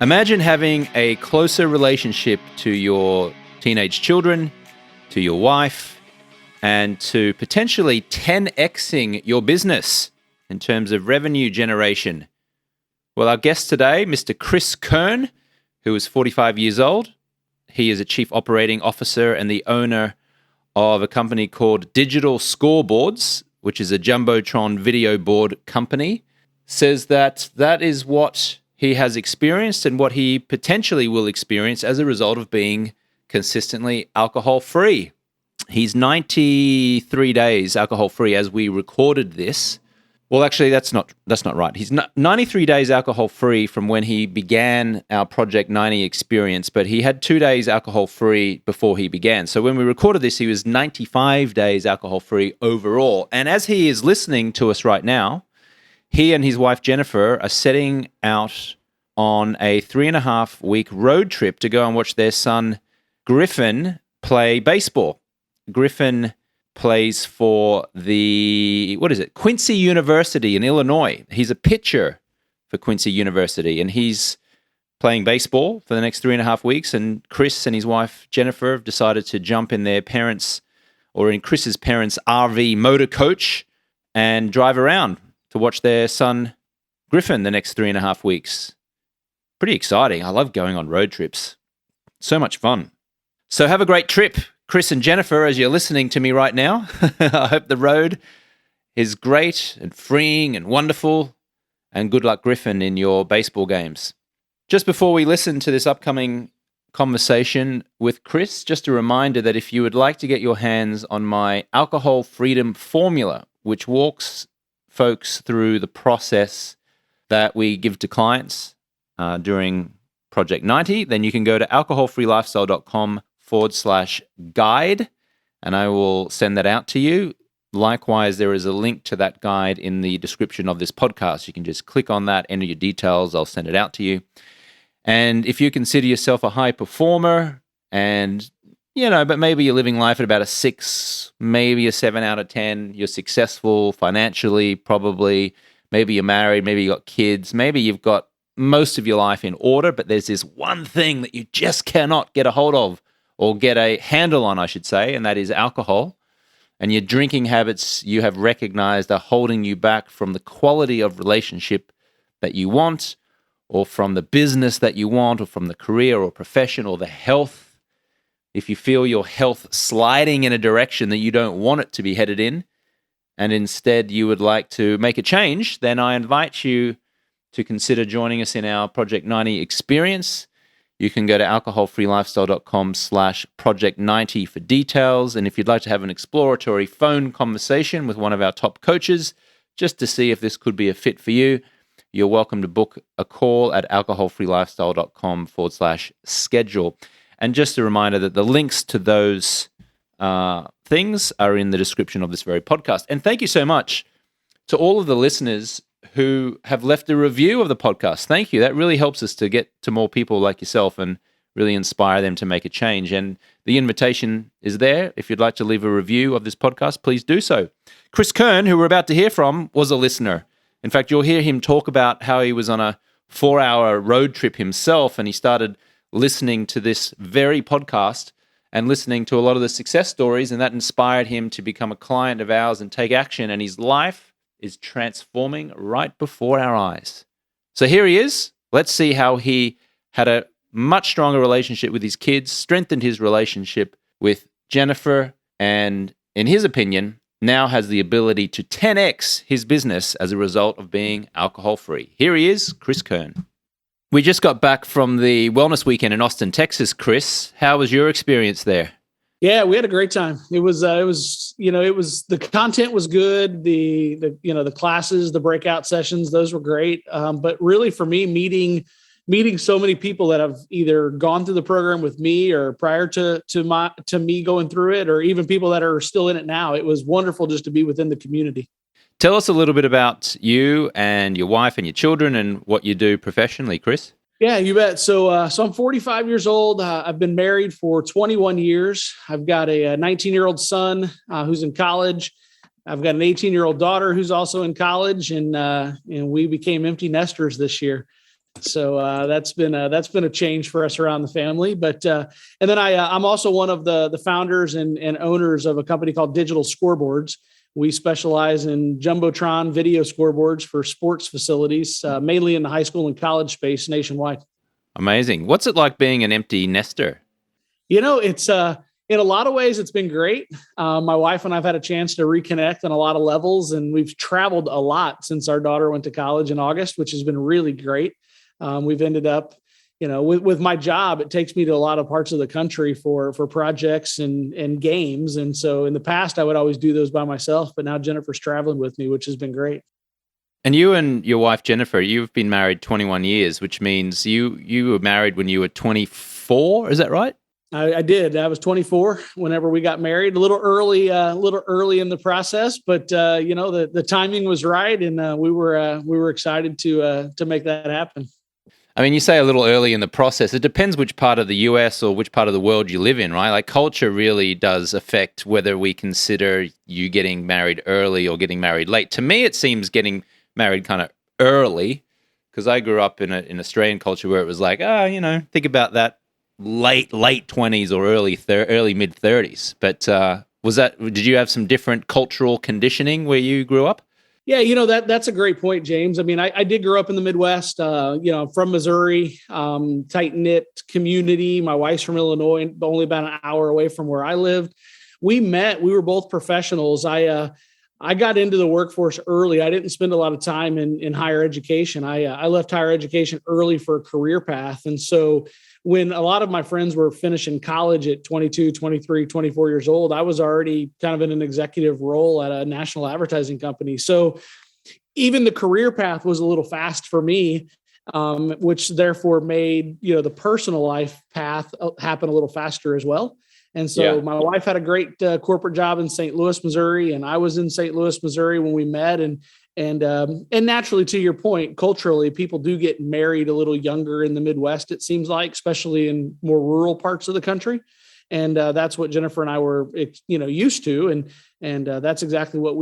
Imagine having a closer relationship to your teenage children, to your wife, and to potentially 10xing your business in terms of revenue generation. Well, our guest today, Mr. Kirn, who is 45 years old. He is a chief operating officer and the owner of a company called Digital Scoreboards, which is a Jumbotron video board company, says that is what he has experienced and what he potentially will experience as a result of being consistently alcohol-free. He's 93 days alcohol-free as we recorded this. Well, actually, that's not right. He's 93 days alcohol-free from when he began our Project 90 experience, but he had 2 days alcohol-free before he began. So when we recorded this, he was 95 days alcohol-free overall. And as he is listening to us right now, he and his wife, Jennifer, are setting out on a 3.5-week road trip to go and watch their son, Griffin, play baseball. Griffin plays for Quincy University in Illinois. He's a pitcher for Quincy University, and he's playing baseball for the next 3.5 weeks. And Chris and his wife, Jennifer, have decided to jump in in Chris's parents' RV motor coach and drive around to watch their son, Griffin, the next 3.5 weeks. Pretty exciting. I love going on road trips. So much fun. So have a great trip, Chris and Jennifer, as you're listening to me right now. I hope the road is great and freeing and wonderful. And good luck, Griffin, in your baseball games. Just before we listen to this upcoming conversation with Chris, just a reminder that if you would like to get your hands on my alcohol freedom formula, which walks folks through the process that we give to clients during Project 90, then you can go to alcoholfreelifestyle.com/guide, and I will send that out to you. Likewise, there is a link to that guide in the description of this podcast. You can just click on that, enter your details, I'll send it out to you. And if you consider yourself a high performer and, but maybe you're living life at about a 6, maybe a 7 out of 10, you're successful financially, probably, maybe you're married, maybe you got kids, maybe you've got most of your life in order, but there's this one thing that you just cannot get a hold of, or get a handle on, I should say, and that is alcohol. And your drinking habits, you have recognized, are holding you back from the quality of relationship that you want, or from the business that you want, or from the career or profession or the health. If you feel your health sliding in a direction that you don't want it to be headed in, and instead you would like to make a change, then I invite you to consider joining us in our Project 90 experience. You can go to alcoholfreelifestyle.com/project90 for details. And if you'd like to have an exploratory phone conversation with one of our top coaches, just to see if this could be a fit for you, you're welcome to book a call at alcoholfreelifestyle.com/schedule. And just a reminder that the links to those things are in the description of this very podcast. And thank you so much to all of the listeners who have left a review of the podcast. Thank you. That really helps us to get to more people like yourself and really inspire them to make a change. And the invitation is there. If you'd like to leave a review of this podcast, please do so. Chris Kirn, who we're about to hear from, was a listener. In fact, you'll hear him talk about how he was on a 4-hour road trip himself, and he started listening to this very podcast and listening to a lot of the success stories, and that inspired him to become a client of ours and take action, and his life is transforming right before our eyes. So here he is. Let's see how he had a much stronger relationship with his kids, strengthened his relationship with Jennifer, and in his opinion, now has the ability to 10x his business as a result of being alcohol-free. Here he is, Chris Kirn. We just got back from the wellness weekend in Austin, Texas. Chris, how was your experience there? Yeah, we had a great time. It was the content was good. The classes, the breakout sessions, those were great. But really for me, meeting so many people that have either gone through the program with me or prior to me going through it, or even people that are still in it now, it was wonderful just to be within the community. Tell us a little bit about you and your wife and your children and what you do professionally, Chris. Yeah, you bet. So I'm 45 years old. I've been married for 21 years. I've got a 19-year-old son who's in college. I've got an 18-year-old daughter who's also in college, and we became empty nesters this year. So that's been a change for us around the family. But and then I'm also one of the founders and owners of a company called Digital Scoreboards. We specialize in Jumbotron video scoreboards for sports facilities, mainly in the high school and college space nationwide. Amazing. What's it like being an empty nester? It's in a lot of ways, it's been great. My wife and I've had a chance to reconnect on a lot of levels, and we've traveled a lot since our daughter went to college in August, which has been really great. We've ended up, with my job, it takes me to a lot of parts of the country for projects and games. And so in the past, I would always do those by myself, but now Jennifer's traveling with me, which has been great. And you and your wife, Jennifer, you've been married 21 years, which means you were married when you were 24. Is that right? I did. I was 24 whenever we got married. A little early in the process, but the timing was right, and we were excited to make that happen. I mean, you say a little early in the process. It depends which part of the US or which part of the world you live in, right? Like culture really does affect whether we consider you getting married early or getting married late. To me, it seems getting married kind of early, because I grew up in Australian culture where it was like, think about that late 20s or early mid 30s. But did you have some different cultural conditioning where you grew up? Yeah, that's a great point, James. I mean, I did grow up in the Midwest, from Missouri, tight knit community. My wife's from Illinois, only about an hour away from where I lived. We were both professionals. I got into the workforce early. I didn't spend a lot of time in higher education. I left higher education early for a career path. And so when a lot of my friends were finishing college at 22, 23, 24 years old, I was already kind of in an executive role at a national advertising company. So even the career path was a little fast for me, which therefore made, the personal life path happen a little faster as well. And so my wife had a great corporate job in St. Louis, Missouri, and I was in St. Louis, Missouri when we met. And naturally, to your point, culturally, people do get married a little younger in the Midwest, it seems like, especially in more rural parts of the country. And that's what Jennifer and I were, used to. And that's exactly what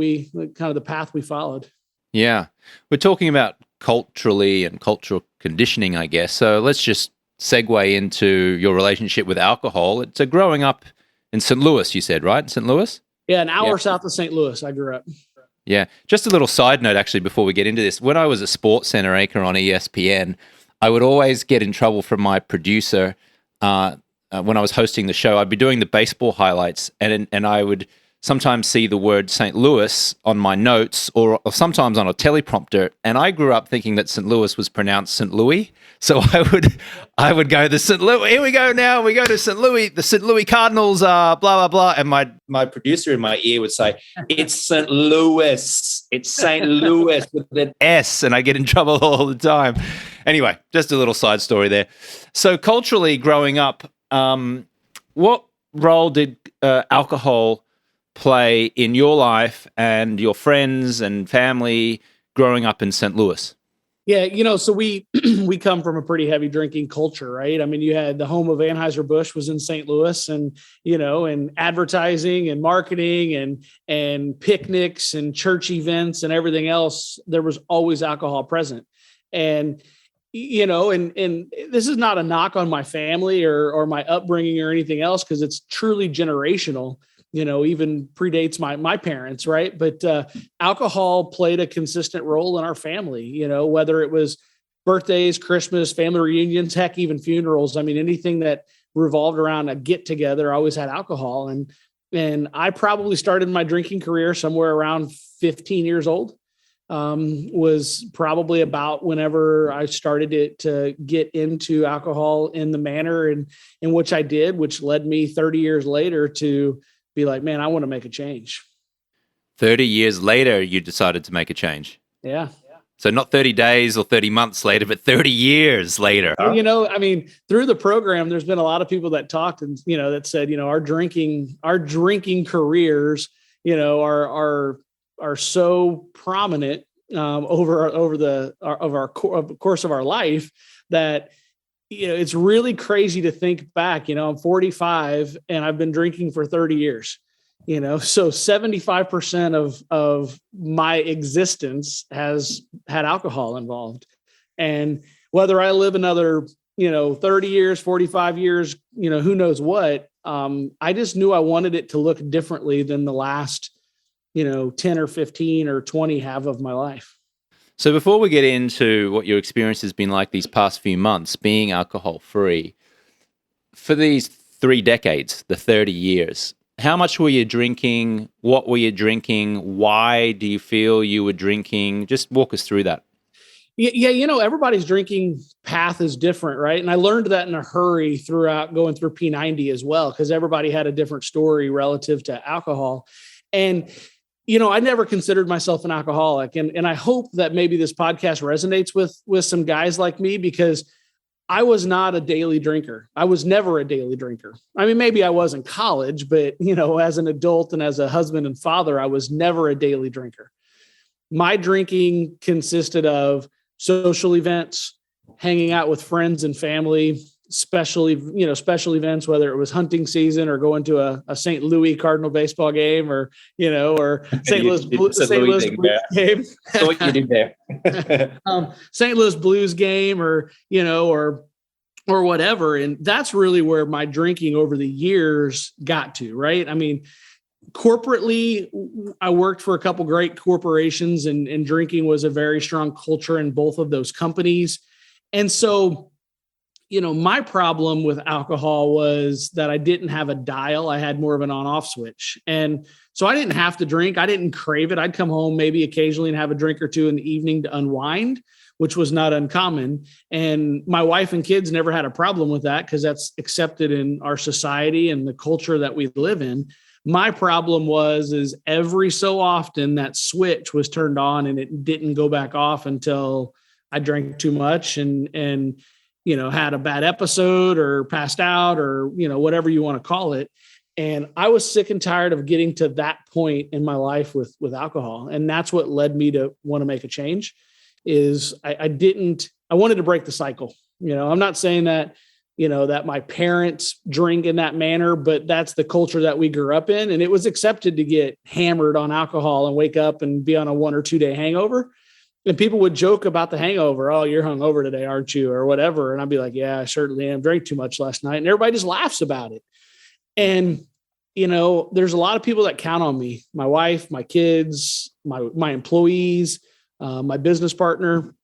kind of the path we followed. Yeah. We're talking about culturally and cultural conditioning, I guess. So let's just segue into your relationship with alcohol. It's growing up in St. Louis, you said, right? St. Louis? Yeah, an hour south of St. Louis, I grew up. Yeah. Just a little side note, actually, before we get into this. When I was a sports center anchor on ESPN, I would always get in trouble from my producer when I was hosting the show. I'd be doing the baseball highlights, and I would sometimes see the word St. Louis on my notes or sometimes on a teleprompter. And I grew up thinking that St. Louis was pronounced St. Louis. So I would go, the St. Louis, here we go now. We go to St. Louis, the St. Louis Cardinals, blah, blah, blah. And my producer in my ear would say, it's St. Louis. It's St. Louis with an S. And I get in trouble all the time. Anyway, just a little side story there. So culturally growing up, what role did alcohol play in your life and your friends and family growing up in St. Louis? Yeah, so we come from a pretty heavy drinking culture, right? I mean, you had the home of Anheuser-Busch was in St. Louis, and and advertising and marketing and picnics and church events and everything else. There was always alcohol present, and and this is not a knock on my family or my upbringing or anything else, because it's truly generational. Even predates my parents, right? But alcohol played a consistent role in our family, whether it was birthdays, Christmas, family reunions, heck, even funerals. I mean, anything that revolved around a get together always had alcohol. And I probably started my drinking career somewhere around 15 years old. Was probably about whenever I started to get into alcohol in the manner in which I did, which led me 30 years later to be like, man, I want to make a change. 30 years later, you decided to make a change. Yeah. So not 30 days or 30 months later, but 30 years later. Well, I mean, through the program, there's been a lot of people that talked and, that said, our drinking careers, are so prominent over the course of our life that, it's really crazy to think back. I'm 45 and I've been drinking for 30 years, so 75% of my existence has had alcohol involved. And whether I live another, 30 years, 45 years, who knows what, I just knew I wanted it to look differently than the last, 10 or 15 or 20 have of my life. So before we get into what your experience has been like these past few months being alcohol free, for these 3 decades, the 30 years, how much were you drinking? What were you drinking? Why do you feel you were drinking? Just walk us through that. Yeah, everybody's drinking path is different, right? And I learned that in a hurry throughout going through P90 as well, because everybody had a different story relative to alcohol. And I never considered myself an alcoholic. And I hope that maybe this podcast resonates with some guys like me, because I was not a daily drinker. I was never a daily drinker. I mean, maybe I was in college, but, as an adult and as a husband and father, I was never a daily drinker. My drinking consisted of social events, hanging out with friends and family, special events, whether it was hunting season or going to a St. Louis Cardinal baseball game or St. Louis Blues game. So what you did there. St. Louis Blues game or whatever. And that's really where my drinking over the years got to, right? I mean, corporately, I worked for a couple great corporations and drinking was a very strong culture in both of those companies. And so, my problem with alcohol was that I didn't have a dial. I had more of an on-off switch. And so I didn't have to drink. I didn't crave it. I'd come home maybe occasionally and have a drink or two in the evening to unwind, which was not uncommon. And my wife and kids never had a problem with that because that's accepted in our society and the culture that we live in. My problem is every so often that switch was turned on and it didn't go back off until I drank too much and had a bad episode or passed out or, whatever you want to call it. And I was sick and tired of getting to that point in my life with alcohol. And that's what led me to want to make a change is I wanted to break the cycle. I'm not saying that, that my parents drink in that manner, but that's the culture that we grew up in. And it was accepted to get hammered on alcohol and wake up and be on a 1 or 2 day hangover. And people would joke about the hangover. Oh, you're hungover today, aren't you? Or whatever. And I'd be like, yeah, I certainly am. Drank too much last night. And everybody just laughs about it. And, there's a lot of people that count on me, my wife, my kids, my employees, my business partner.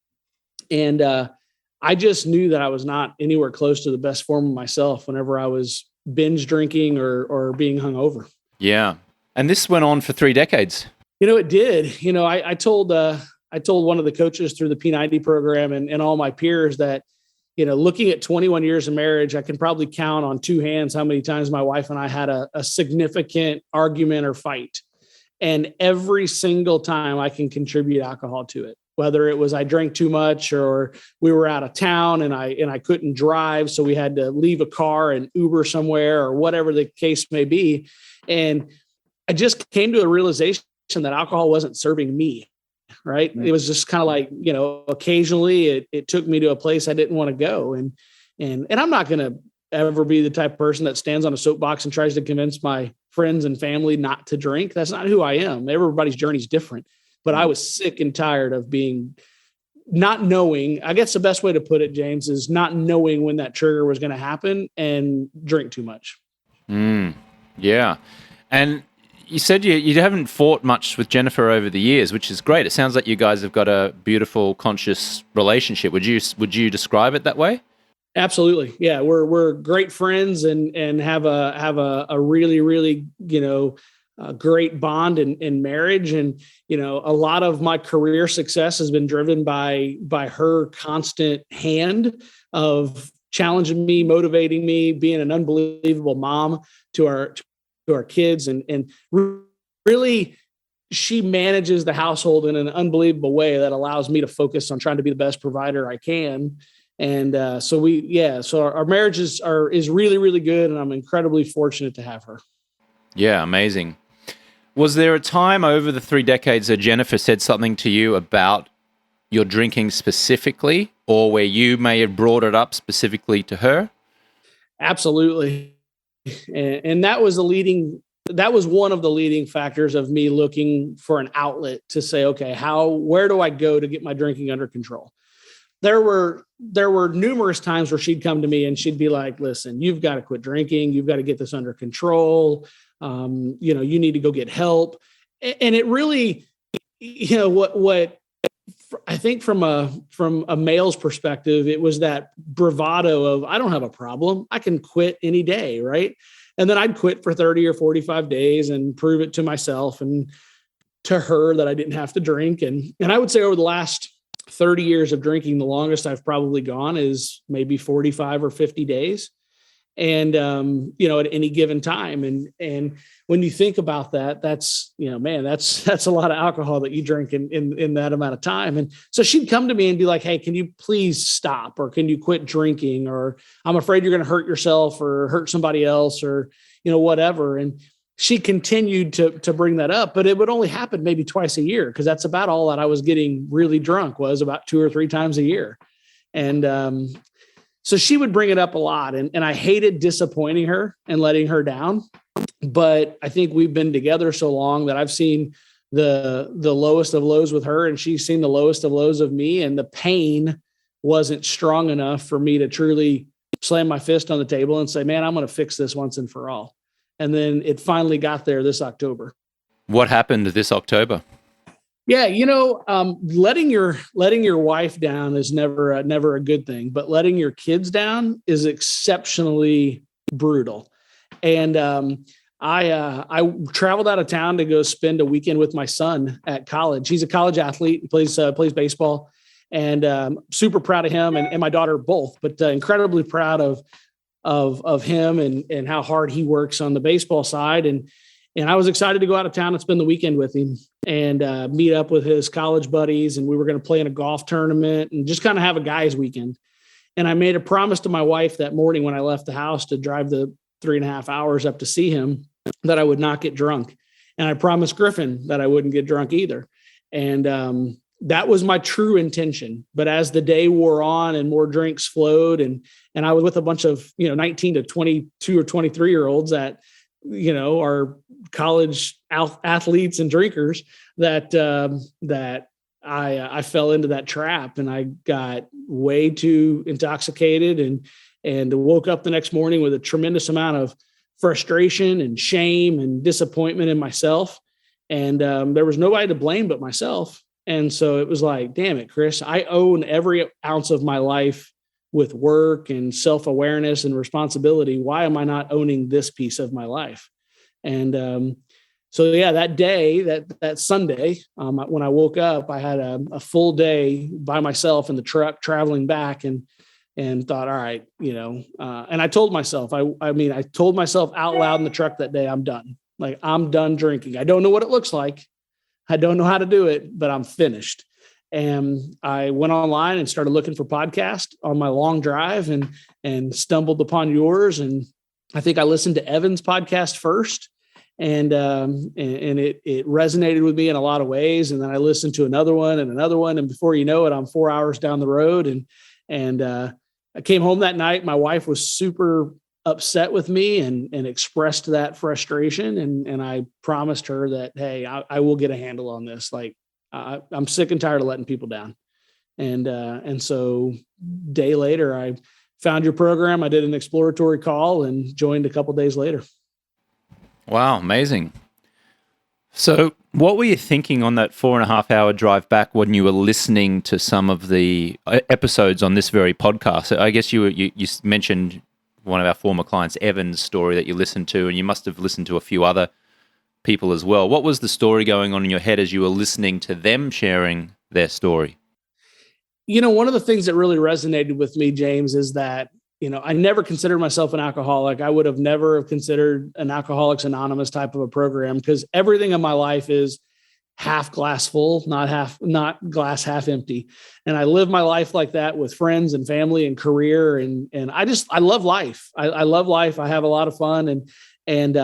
And I just knew that I was not anywhere close to the best form of myself whenever I was binge drinking or being hungover. Yeah. And this went on for 3 decades. It did. I told one of the coaches through the P90 program and all my peers that, looking at 21 years of marriage, I can probably count on 2 hands how many times my wife and I had a significant argument or fight. And every single time I can contribute alcohol to it, whether it was I drank too much or we were out of town and I couldn't drive. So we had to leave a car and Uber somewhere or whatever the case may be. And I just came to a realization that alcohol wasn't serving me. Right. It was just kind of like, occasionally it took me to a place I didn't want to go. And I'm not going to ever be the type of person that stands on a soapbox and tries to convince my friends and family not to drink. That's not who I am. Everybody's journey is different, but I was sick and tired of not knowing. I guess the best way to put it, James, is not knowing when that trigger was going to happen and drink too much. Yeah. And you said you haven't fought much with Jennifer over the years, which is great. It sounds like you guys have got a beautiful, conscious relationship. Would you describe it that way? Absolutely. Yeah. We're great friends and have a really, really, great bond in marriage. And, a lot of my career success has been driven by her constant hand of challenging me, motivating me, being an unbelievable mom to our kids. And really, she manages the household in an unbelievable way that allows me to focus on trying to be the best provider I can. And so our marriage is really, really good. And I'm incredibly fortunate to have her. Yeah. Amazing. Was there a time over the 3 decades that Jennifer said something to you about your drinking specifically, or where you may have brought it up specifically to her? Absolutely. And that was one of the leading factors of me looking for an outlet to say, okay, where do I go to get my drinking under control? there were numerous times where she'd come to me and she'd be like, listen, you've got to quit drinking. You've got to get this under control. You need to go get help. And it really, what I think from a male's perspective, it was that bravado of, I don't have a problem. I can quit any day. Right. And then I'd quit for 30 or 45 days and prove it to myself and to her that I didn't have to drink. And I would say over the last 30 years of drinking, the longest I've probably gone is maybe 45 or 50 days. And, at any given time. And when you think about that, that's, that's a lot of alcohol that you drink in that amount of time. And so she'd come to me and be like, hey, can you please stop? Or can you quit drinking? Or I'm afraid you're going to hurt yourself or hurt somebody else or, whatever. And she continued to bring that up, but it would only happen maybe twice a year. Cause that's about all that I was getting really drunk, was about 2 or 3 times a year. And, so she would bring it up a lot, and I hated disappointing her and letting her down. But I think we've been together so long that I've seen the lowest of lows with her, and she's seen the lowest of lows of me. And the pain wasn't strong enough for me to truly slam my fist on the table and say, man, I'm going to fix this once and for all. And then it finally got there this October. What happened this October? Yeah, letting your wife down is never a good thing, but letting your kids down is exceptionally brutal. And I traveled out of town to go spend a weekend with my son at college. He's a college athlete, plays baseball, and super proud of him and my daughter both. But incredibly proud of him and how hard he works on the baseball side. And I was excited to go out of town and spend the weekend with him and meet up with his college buddies. And we were going to play in a golf tournament and just kind of have a guy's weekend. And I made a promise to my wife that morning when I left the house to drive the 3.5 hours up to see him that I would not get drunk. And I promised Griffin that I wouldn't get drunk either. And that was my true intention. But as the day wore on and more drinks flowed, and I was with a bunch of 19 to 22 or 23-year-olds that are college athletes and drinkers, that I fell into that trap, and I got way too intoxicated and woke up the next morning with a tremendous amount of frustration and shame and disappointment in myself. And there was nobody to blame but myself. And so it was like, damn it, Chris, I own every ounce of my life with work and self-awareness and responsibility. Why am I not owning this piece of my life? And so, yeah, that day, that Sunday, when I woke up, I had a full day by myself in the truck traveling back and thought, all right, and I told myself, I told myself out loud in the truck that day, I'm done. Like, I'm done drinking. I don't know what it looks like. I don't know how to do it, but I'm finished. And I went online and started looking for podcasts on my long drive and stumbled upon yours. And I think I listened to Evan's podcast first, and it resonated with me in a lot of ways. And then I listened to another one. And before you know it, I'm 4 hours down the road. And I came home that night. My wife was super upset with me and expressed that frustration. And I promised her that, hey, I will get a handle on this. Like, I'm sick and tired of letting people down. And so day later, I found your program. I did an exploratory call and joined a couple days later. Wow. Amazing. So what were you thinking on that 4.5 hour drive back when you were listening to some of the episodes on this very podcast? I guess you mentioned one of our former clients, Evan's story that you listened to, and you must have listened to a few other people as well. What was the story going on in your head as you were listening to them sharing their story? One of the things that really resonated with me, James, is that, I never considered myself an alcoholic. I would have never considered an Alcoholics Anonymous type of a program, because everything in my life is half glass full, not glass half empty. And I live my life like that with friends and family and career. And I love life. I love life. I have a lot of fun. And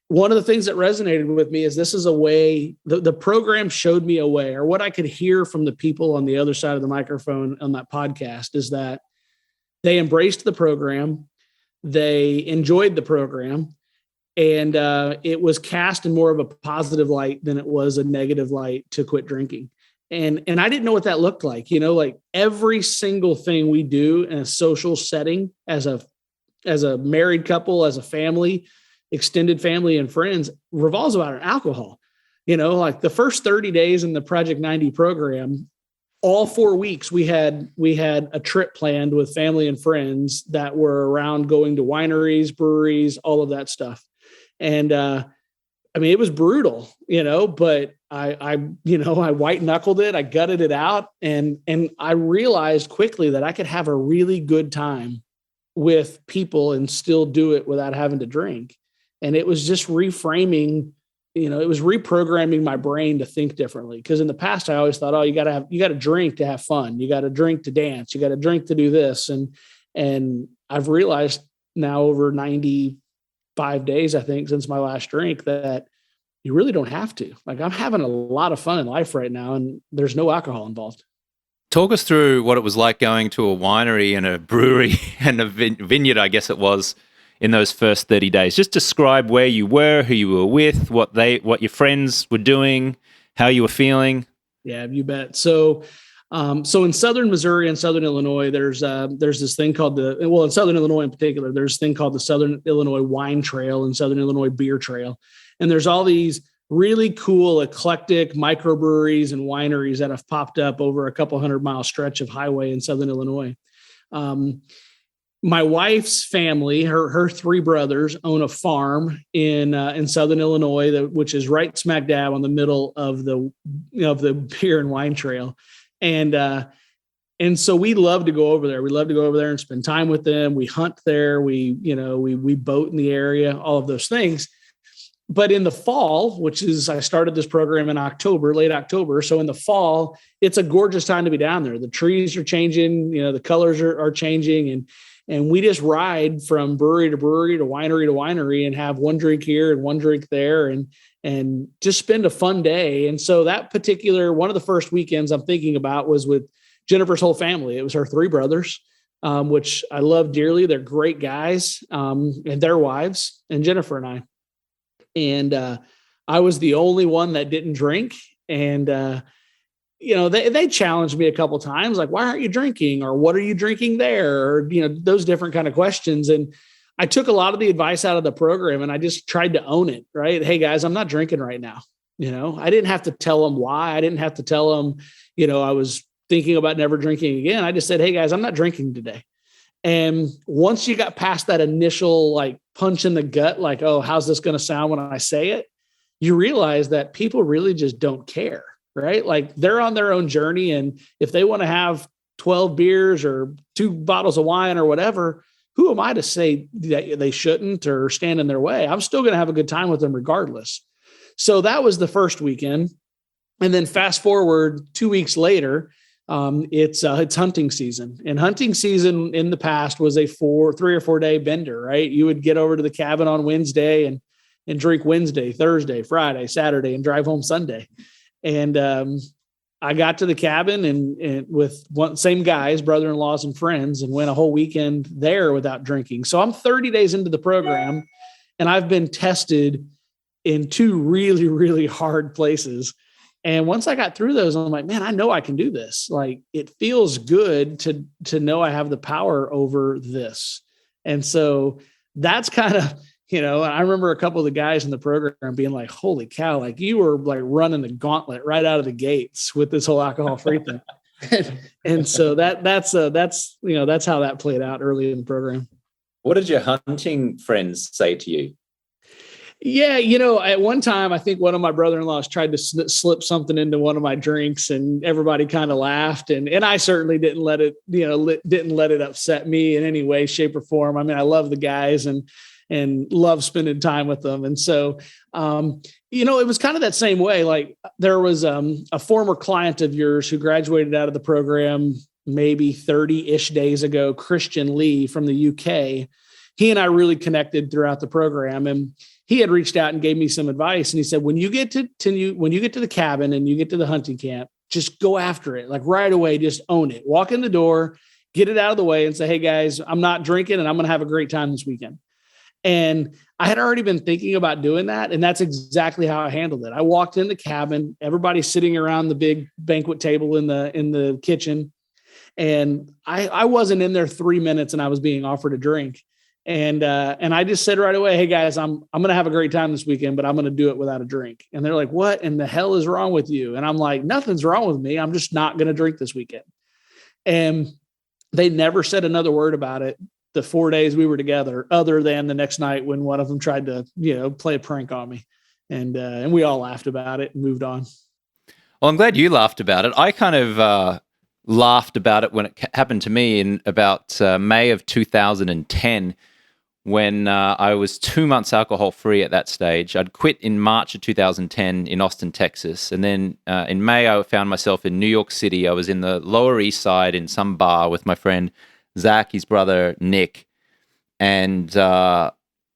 one of the things that resonated with me is this is a way, the program showed me a way, or what I could hear from the people on the other side of the microphone on that podcast, is that they embraced the program. They enjoyed the program. And it was cast in more of a positive light than it was a negative light to quit drinking. And I didn't know what that looked like, like every single thing we do in a social setting as a married couple, as a family, extended family and friends revolves around alcohol. Like the first 30 days in the Project 90 program, all 4 weeks we had a trip planned with family and friends that were around going to wineries, breweries, all of that stuff. And it was brutal, but I white knuckled it. I gutted it out. And I realized quickly that I could have a really good time with people and still do it without having to drink. And it was just reframing, it was reprogramming my brain to think differently. Because in the past, I always thought, you got to drink to have fun. You got to drink to dance. You got to drink to do this. And I've realized now over 95 days, I think, since my last drink, that you really don't have to. Like, I'm having a lot of fun in life right now, and there's no alcohol involved. Talk us through what it was like going to a winery and a brewery and a vineyard, I guess it was, in those first 30 days. Just describe where you were, who you were with, what your friends were doing, how you were feeling. Yeah, you bet. So in Southern Missouri and Southern Illinois, there's this thing called in Southern Illinois in particular, there's this thing called the Southern Illinois Wine Trail and Southern Illinois Beer Trail. And there's all these really cool, eclectic microbreweries and wineries that have popped up over a couple 100-mile stretch of highway in Southern Illinois. My wife's family, her three brothers, own a farm in Southern Illinois, which is right smack dab on the middle of the beer and wine trail. And so we love to go over there. We love to go over there and spend time with them. We hunt there. We boat in the area, all of those things. But in the fall, which is, I started this program in October, late October. So in the fall, it's a gorgeous time to be down there. The trees are changing, the colors are changing. And we just ride from brewery to brewery to winery and have one drink here and one drink there and just spend a fun day. And so that particular, one of the first weekends I'm thinking about was with Jennifer's whole family. It was her three brothers, which I love dearly. They're great guys, and their wives, and Jennifer and I. And I was the only one that didn't drink. And, they challenged me a couple of times, like, why aren't you drinking? Or what are you drinking there? Or, those different kind of questions. And I took a lot of the advice out of the program and I just tried to own it, right? Hey guys, I'm not drinking right now. I didn't have to tell them why. I didn't have to tell them, I was thinking about never drinking again. I just said, hey guys, I'm not drinking today. And once you got past that initial punch in the gut, oh, how's this going to sound when I say it? You realize that people really just don't care, right? Like, they're on their own journey. And if they want to have 12 beers or 2 bottles of wine or whatever, who am I to say that they shouldn't or stand in their way? I'm still going to have a good time with them regardless. So that was the first weekend. And then fast forward 2 weeks later, it's hunting season, and hunting season in the past was a 3 or 4 day bender, right? You would get over to the cabin on Wednesday and drink Wednesday, Thursday, Friday, Saturday, and drive home Sunday. And I got to the cabin and with same guys, brother-in-laws and friends, and went a whole weekend there without drinking. So I'm 30 days into the program, and I've been tested in 2 really, really hard places. And once I got through those, I'm like, man, I know I can do this. Like, it feels good to know I have the power over this. And so that's kind of, I remember a couple of the guys in the program being like, holy cow, like, you were like running the gauntlet right out of the gates with this whole alcohol free thing. And so that's how that played out early in the program. What did your hunting friends say to you? Yeah, at one time, I think one of my brother-in-laws tried to slip something into one of my drinks, and everybody kind of laughed. And I certainly didn't let it, didn't let it upset me in any way, shape, or form. I mean, I love the guys and love spending time with them. And so, it was kind of that same way. Like, there was a former client of yours who graduated out of the program maybe 30-ish days ago, Christian Lee from the UK. He and I really connected throughout the program, and he had reached out and gave me some advice. And he said, when you get to the cabin and you get to the hunting camp, just go after it. Like, right away, just own it. Walk in the door, get it out of the way, and say, hey guys, I'm not drinking and I'm going to have a great time this weekend. And I had already been thinking about doing that. And that's exactly how I handled it. I walked in the cabin, everybody's sitting around the big banquet table in the kitchen. And I wasn't in there 3 minutes and I was being offered a drink. And I just said right away, hey guys, I'm going to have a great time this weekend, but I'm going to do it without a drink. And they're like, what in the hell is wrong with you? And I'm like, nothing's wrong with me. I'm just not going to drink this weekend. And they never said another word about it the 4 days we were together, other than the next night when one of them tried to, play a prank on me. And we all laughed about it and moved on. Well, I'm glad you laughed about it. I kind of laughed about it when it happened to me in about May of 2010, when I was 2 months alcohol-free at that stage. I'd quit in March of 2010 in Austin, Texas. And then in May, I found myself in New York City. I was in the Lower East Side in some bar with my friend Zach, his brother Nick. And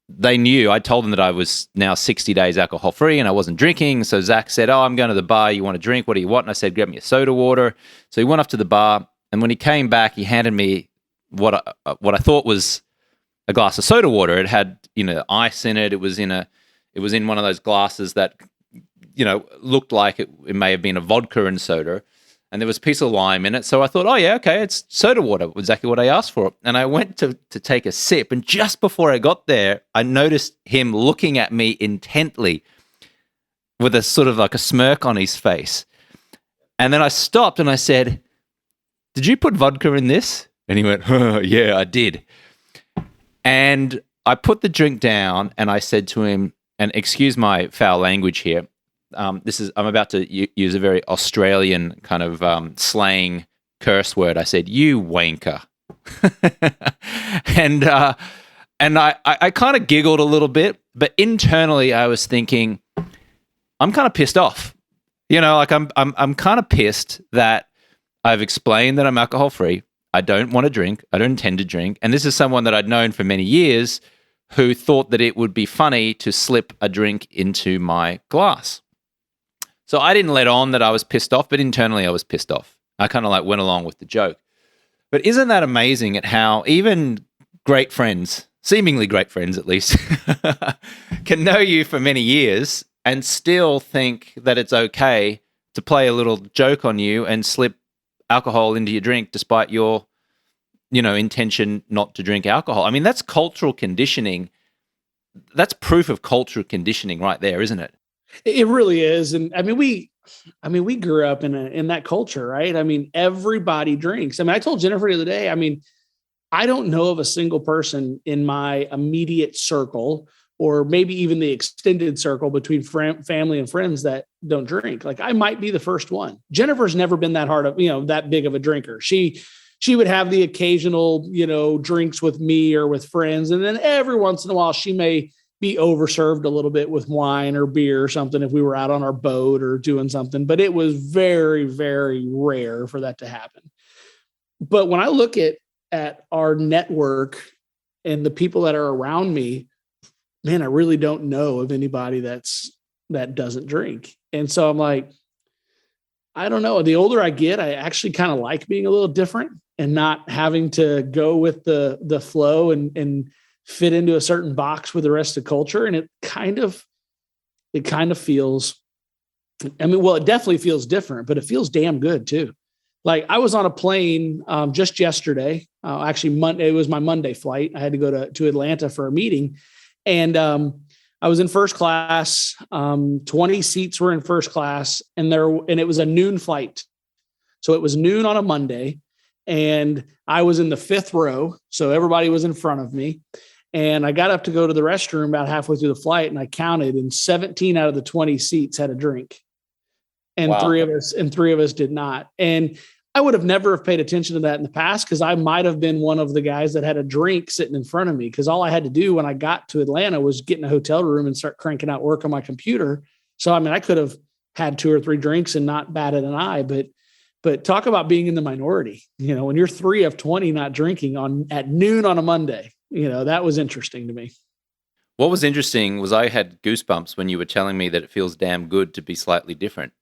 they knew. I told them that I was now 60 days alcohol-free and I wasn't drinking. So Zach said, oh, I'm going to the bar. You want a drink? What do you want? And I said, grab me a soda water. So he went off to the bar. And when he came back, he handed me what I thought was a glass of soda water. It had, ice in it. It was in one of those glasses that, looked like it may have been a vodka and soda. And there was a piece of lime in it. So I thought, oh yeah, okay, it's soda water, exactly what I asked for. And I went to take a sip. And just before I got there, I noticed him looking at me intently with a sort of like a smirk on his face. And then I stopped and I said, did you put vodka in this? And he went, yeah, I did. And I put the drink down and I said to him, and excuse my foul language here, I'm about to use a very Australian kind of slang curse word. I said, you wanker. And I kind of giggled a little bit, but internally I was thinking, I'm kind of pissed off. I'm kind of pissed that I've explained that I'm alcohol free. I don't want to drink. I don't intend to drink. And this is someone that I'd known for many years who thought that it would be funny to slip a drink into my glass. So I didn't let on that I was pissed off, but internally I was pissed off. I kind of went along with the joke. But isn't that amazing at how even great friends, seemingly great friends at least, can know you for many years and still think that it's okay to play a little joke on you and slip alcohol into your drink despite your, intention not to drink alcohol. I mean, that's cultural conditioning. That's proof of cultural conditioning right there, isn't it? It really is. And we grew up in that culture, right? I mean, everybody drinks. I mean, I told Jennifer the other day, I don't know of a single person in my immediate circle or maybe even the extended circle between family and friends that don't drink. I might be the first one. Jennifer's never been that hard of, that big of a drinker. She would have the occasional, drinks with me or with friends. And then every once in a while, she may be overserved a little bit with wine or beer or something if we were out on our boat or doing something, but it was very, very rare for that to happen. But when I look at our network and the people that are around me, man, I really don't know of anybody that doesn't drink. And so I'm like, I don't know. The older I get, I actually kind of like being a little different and not having to go with the flow and fit into a certain box with the rest of the culture. And it kind of feels, it definitely feels different, but it feels damn good too. I was on a plane just yesterday, actually Monday, it was my Monday flight. I had to go to Atlanta for a meeting, and I was in first class. 20 seats were in first class, and it was a noon flight. So it was noon on a Monday, and I was in the fifth row. So everybody was in front of me. And I got up to go to the restroom about halfway through the flight, and I counted, and 17 out of the 20 seats had a drink, and wow. three of us did not. And I would have never have paid attention to that in the past, because I might have been one of the guys that had a drink sitting in front of me, because all I had to do when I got to Atlanta was get in a hotel room and start cranking out work on my computer. So, I could have had 2 or 3 drinks and not batted an eye, but talk about being in the minority, when you're 3 of 20 not drinking at noon on a Monday, that was interesting to me. What was interesting was I had goosebumps when you were telling me that it feels damn good to be slightly different,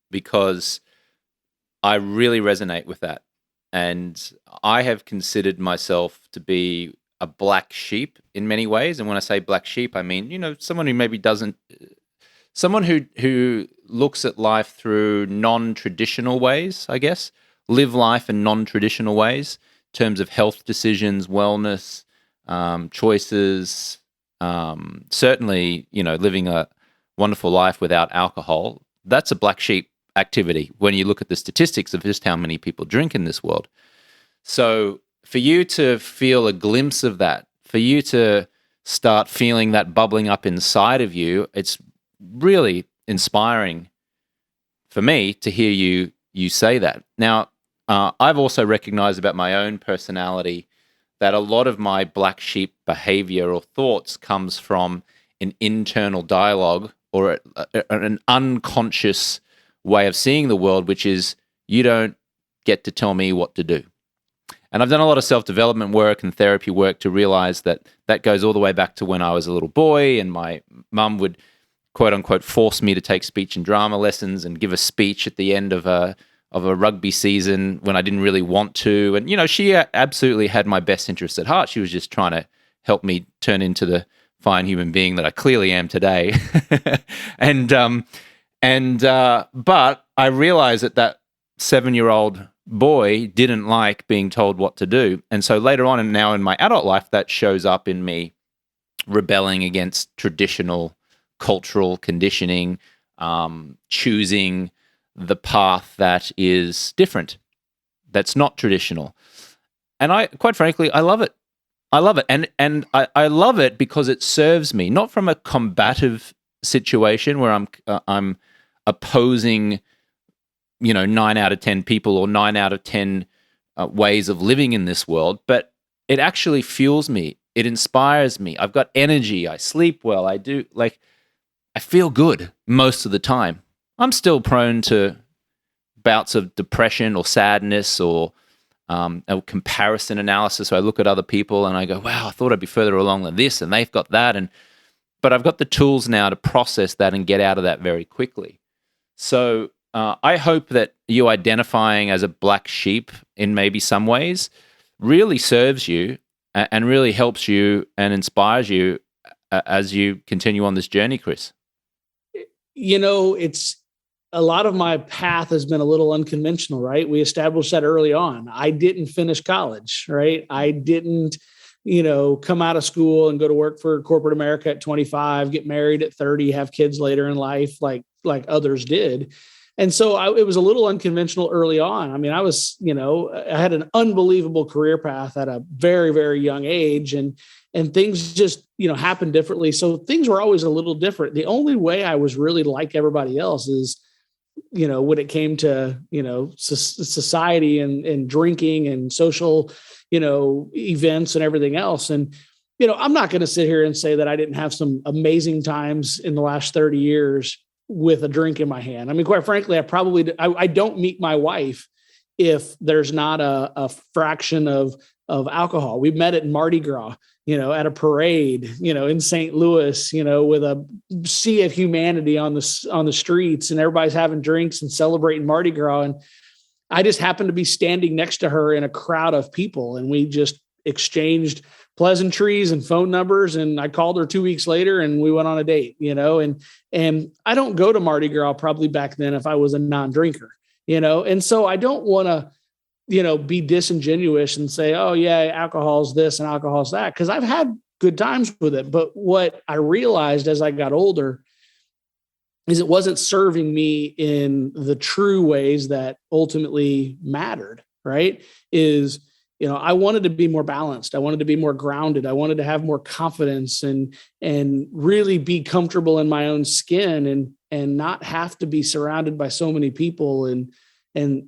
because I really resonate with that. And I have considered myself to be a black sheep in many ways. And when I say black sheep, I mean, someone who maybe doesn't, someone who looks at life through non-traditional ways, I guess, live life in non-traditional ways in terms of health decisions, wellness, choices, certainly, living a wonderful life without alcohol. That's a black sheep activity when you look at the statistics of just how many people drink in this world. So for you to feel a glimpse of that, for you to start feeling that bubbling up inside of you, it's really inspiring for me to hear you say that. Now, I've also recognized about my own personality that a lot of my black sheep behavior or thoughts comes from an internal dialogue or an unconscious way of seeing the world, which is, you don't get to tell me what to do. And I've done a lot of self-development work and therapy work to realize that goes all the way back to when I was a little boy, and my mum would, quote unquote, force me to take speech and drama lessons and give a speech at the end of a rugby season when I didn't really want to. And, she absolutely had my best interests at heart. She was just trying to help me turn into the fine human being that I clearly am today. But I realized that 7-year-old boy didn't like being told what to do. And so later on, and now in my adult life, that shows up in me rebelling against traditional cultural conditioning, choosing the path that is different, that's not traditional. And quite frankly, I love it. I love it. And I love it because it serves me, not from a combative situation where I'm opposing 9 out of 10 people or 9 out of 10 ways of living in this world, but it actually fuels me. It inspires me. I've got energy. I sleep well. I feel good most of the time. I'm still prone to bouts of depression or sadness or a comparison analysis. So I look at other people and I go, wow, I thought I'd be further along than this, and they've got that. But I've got the tools now to process that and get out of that very quickly. So I hope that you identifying as a black sheep in maybe some ways really serves you and really helps you and inspires you as you continue on this journey, Chris. It's a lot of my path has been a little unconventional, right? We established that early on. I didn't finish college, right? I didn't, come out of school and go to work for corporate America at 25, get married at 30, have kids later in life, like others did. And so it was a little unconventional early on. I mean, I was, I had an unbelievable career path at a very, very young age, and things just, happened differently. So things were always a little different. The only way I was really like everybody else is, when it came to, society and drinking and social, events and everything else. And, I'm not going to sit here and say that I didn't have some amazing times in the last 30 years with a drink in my hand. I mean, quite frankly, I don't meet my wife if there's not a fraction of alcohol. We met at Mardi Gras, at a parade, in St. Louis, with a sea of humanity on the streets, and everybody's having drinks and celebrating Mardi Gras. And I just happened to be standing next to her in a crowd of people, and we just exchanged pleasantries and phone numbers. And I called her 2 weeks later and we went on a date, and I don't go to Mardi Gras probably back then if I was a non-drinker, and so I don't want to, be disingenuous and say, oh yeah, alcohol's this and alcohol's that, because I've had good times with it. But what I realized as I got older is it wasn't serving me in the true ways that ultimately mattered, right? I wanted to be more balanced. I wanted to be more grounded. I wanted to have more confidence and really be comfortable in my own skin and not have to be surrounded by so many people and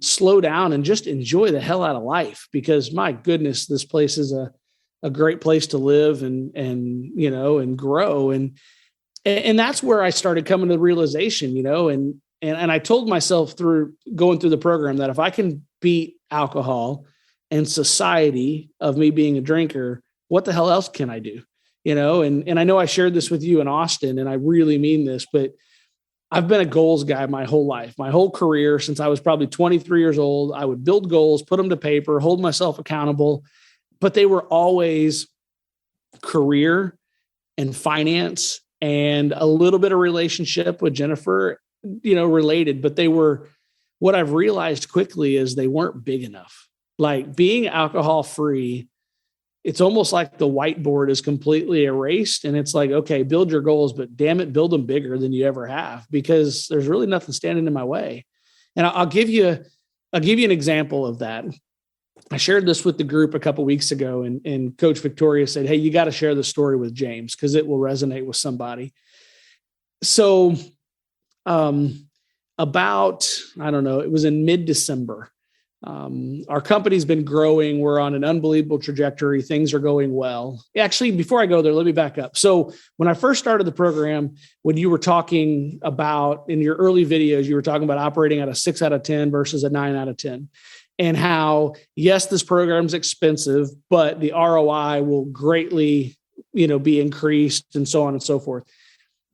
slow down and just enjoy the hell out of life, because my goodness, this place is a great place to live and grow. And that's where I started coming to the realization, and I told myself through going through the program that if I can beat alcohol and society of me being a drinker, what the hell else can I do? And I know I shared this with you in Austin, and I really mean this, but I've been a goals guy my whole life, my whole career. Since I was probably 23 years old, I would build goals, put them to paper, hold myself accountable, but they were always career and finance and a little bit of relationship with Jennifer, related, but what I've realized quickly is they weren't big enough. Like being alcohol free, it's almost like the whiteboard is completely erased. And it's like, okay, build your goals, but damn it, build them bigger than you ever have, because there's really nothing standing in my way. And I'll give you an example of that. I shared this with the group a couple of weeks ago, and Coach Victoria said, hey, you got to share the story with James because it will resonate with somebody. So about, I don't know, it was in mid-December. Our company's been growing. We're on an unbelievable trajectory. Things are going well. Actually, before I go there, let me back up. So when I first started the program, when you were talking about in your early videos, you were talking about operating at a 6 out of 10 versus a 9 out of 10. And how, yes, this program's expensive, but the ROI will greatly, be increased and so on and so forth.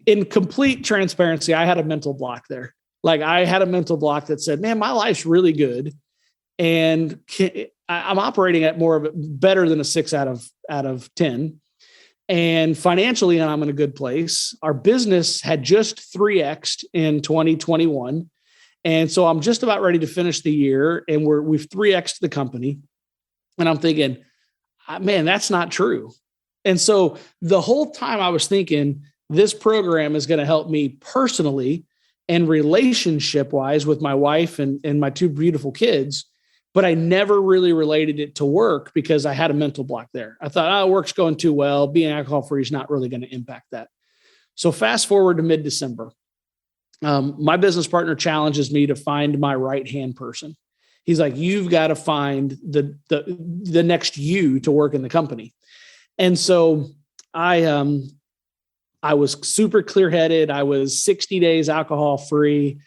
In complete transparency, I had a mental block there. Like I had a mental block that said, man, my life's really good. And I'm operating at more of better than a 6 out of 10. And financially, I'm in a good place. Our business had just 3x'd in 2021. And so I'm just about ready to finish the year, and we've 3x'd the company. And I'm thinking, man, that's not true. And so the whole time I was thinking, this program is going to help me personally and relationship wise with my wife and my 2 beautiful kids. But I never really related it to work because I had a mental block there. I thought, work's going too well. Being alcohol free is not really going to impact that. So fast forward to mid-December. My business partner challenges me to find my right-hand person. He's like, you've got to find the next you to work in the company. And so I was super clear-headed. I was 60 days alcohol free.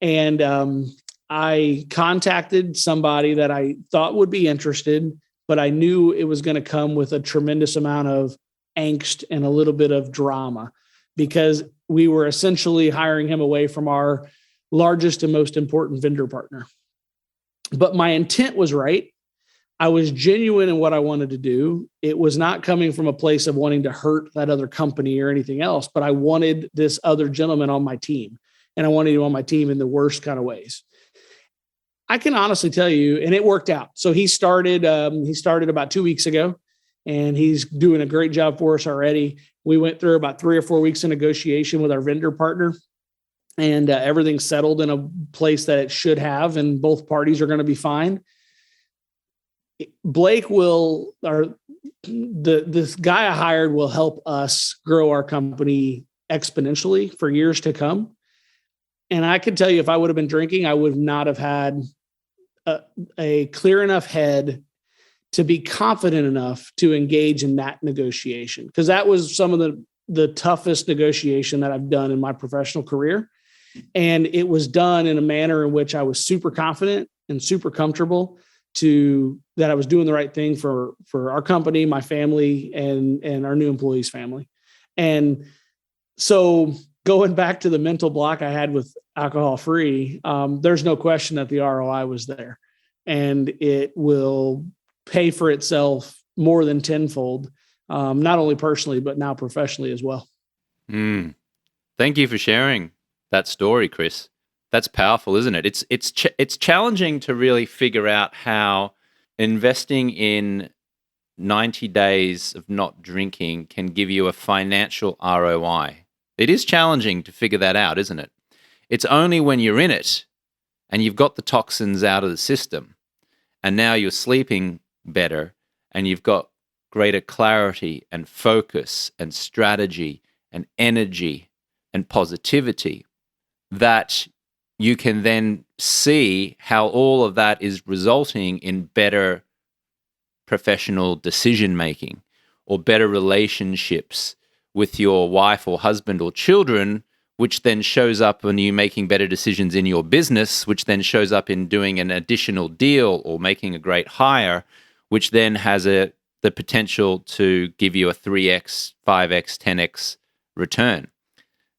And I contacted somebody that I thought would be interested, but I knew it was going to come with a tremendous amount of angst and a little bit of drama, because we were essentially hiring him away from our largest and most important vendor partner. But my intent was right. I was genuine in what I wanted to do. It was not coming from a place of wanting to hurt that other company or anything else, but I wanted this other gentleman on my team, and I wanted him on my team in the worst kind of ways. I can honestly tell you, and it worked out. So he started about 2 weeks ago, and he's doing a great job for us already. We went through about 3 or 4 weeks of negotiation with our vendor partner, and everything's settled in a place that it should have, and both parties are going to be fine. Blake this guy I hired will help us grow our company exponentially for years to come. And I can tell you, if I would have been drinking, I would not have had a clear enough head to be confident enough to engage in that negotiation. Because that was some of the toughest negotiation that I've done in my professional career. And it was done in a manner in which I was super confident and super comfortable that I was doing the right thing for our company, my family, and our new employees' family. And so going back to the mental block I had with alcohol free, there's no question that the ROI was there, and it will pay for itself more than tenfold, not only personally, but now professionally as well. Thank you for sharing that story, Chris. That's powerful, isn't it? It's challenging to really figure out how investing in 90 days of not drinking can give you a financial ROI. It is challenging to figure that out, isn't it? It's only when you're in it and you've got the toxins out of the system, and now you're sleeping better, and you've got greater clarity and focus and strategy and energy and positivity, that you can then see how all of that is resulting in better professional decision making or better relationships with your wife or husband or children, which then shows up when you making better decisions in your business, which then shows up in doing an additional deal or making a great hire, which then has the potential to give you a 3x, 5x, 10x return.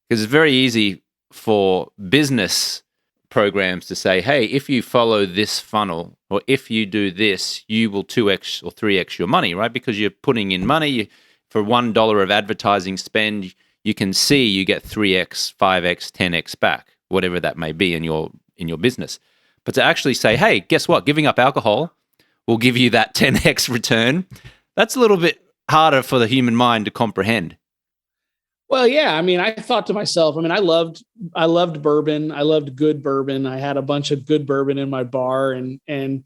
Because it's very easy for business programs to say, hey, if you follow this funnel, or if you do this, you will 2x or 3x your money, right? Because you're putting in money, for $1 of advertising spend, you can see you get 3x, 5x, 10x back, whatever that may be in your business. But to actually say, hey, guess what? Giving up alcohol will give you that 10x return. That's a little bit harder for the human mind to comprehend. Well, yeah. I mean, I thought to myself, I loved bourbon. I loved good bourbon. I had a bunch of good bourbon in my bar, and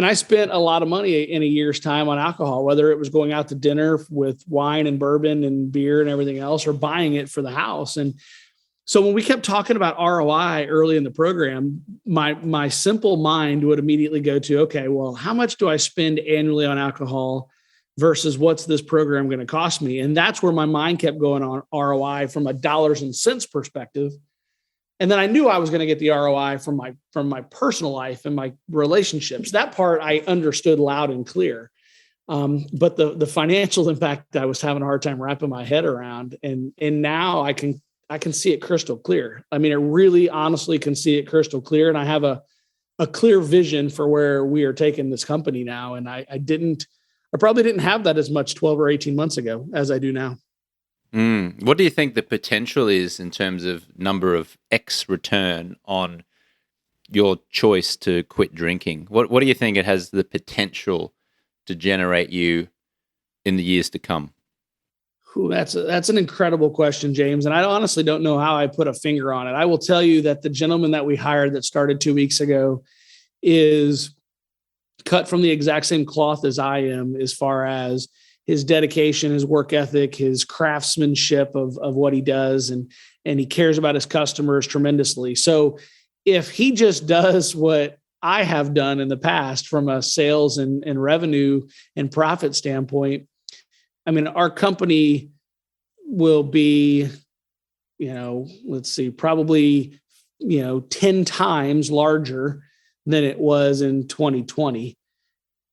I spent a lot of money in a year's time on alcohol, whether it was going out to dinner with wine and bourbon and beer and everything else, or buying it for the house. And so when we kept talking about ROI early in the program, my simple mind would immediately go to, okay, well, how much do I spend annually on alcohol versus what's this program going to cost me? And that's where my mind kept going on ROI from a dollars and cents perspective. And then I knew I was going to get the ROI from my personal life and my relationships. That part I understood loud and clear. But the financial impact I was having a hard time wrapping my head around. And now I can see it crystal clear. I mean, I really honestly can see it crystal clear. And I have a clear vision for where we are taking this company now. And I probably didn't have that as much 12 or 18 months ago as I do now. What do you think the potential is in terms of number of X return on your choice to quit drinking? What do you think it has the potential to generate you in the years to come? Ooh, that's an incredible question, James. And I honestly don't know how I put a finger on it. I will tell you that the gentleman that we hired that started 2 weeks ago is cut from the exact same cloth as I am, as far as his dedication, his work ethic, his craftsmanship of what he does. And he cares about his customers tremendously. So if he just does what I have done in the past from a sales and revenue and profit standpoint, I mean, our company will be, probably, 10 times larger than it was in 2020.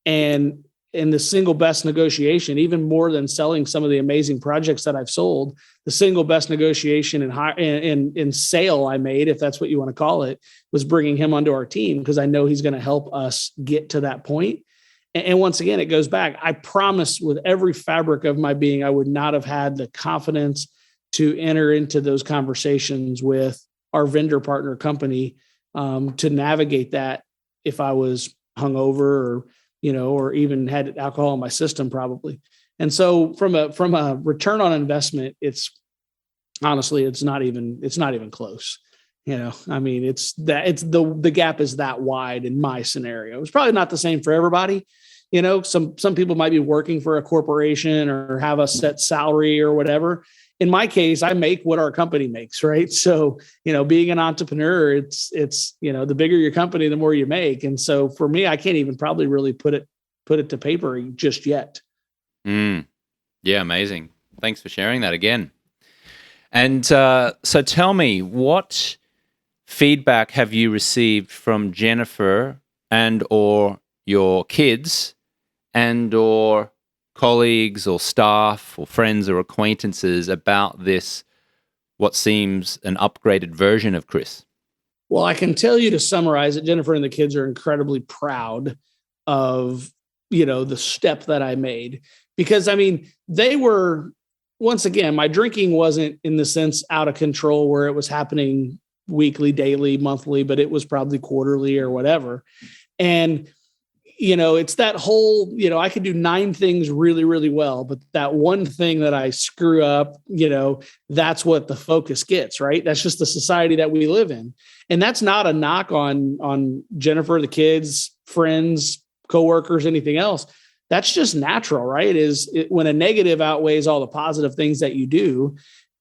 And in the single best negotiation, even more than selling some of the amazing projects that I've sold, the single best negotiation in sale I made, if that's what you want to call it, was bringing him onto our team, because I know he's going to help us get to that point. And once again, it goes back. I promised with every fabric of my being, I would not have had the confidence to enter into those conversations with our vendor partner company to navigate that if I was hungover or even had alcohol in my system, probably. And so from a return on investment, it's honestly, it's not even close. I mean, the gap is that wide in my scenario. It's probably not the same for everybody. Some people might be working for a corporation or have a set salary or whatever. In my case, I make what our company makes, right? So, being an entrepreneur, it's the bigger your company, the more you make. And so for me, I can't even probably really put it to paper just yet. Yeah, amazing. Thanks for sharing that again. And so tell me, what feedback have you received from Jennifer and or your kids and or colleagues or staff or friends or acquaintances about this, what seems an upgraded version of Chris? Well, I can tell you, to summarize it, Jennifer and the kids are incredibly proud of, the step that I made, because they were, once again, my drinking wasn't in the sense out of control where it was happening weekly, daily, monthly, but it was probably quarterly or whatever. And it's that whole, I could do 9 things really, really well, but that one thing that I screw up, that's what the focus gets, right? That's just the society that we live in. And that's not a knock on Jennifer, the kids, friends, coworkers, anything else. That's just natural, right? When a negative outweighs all the positive things that you do.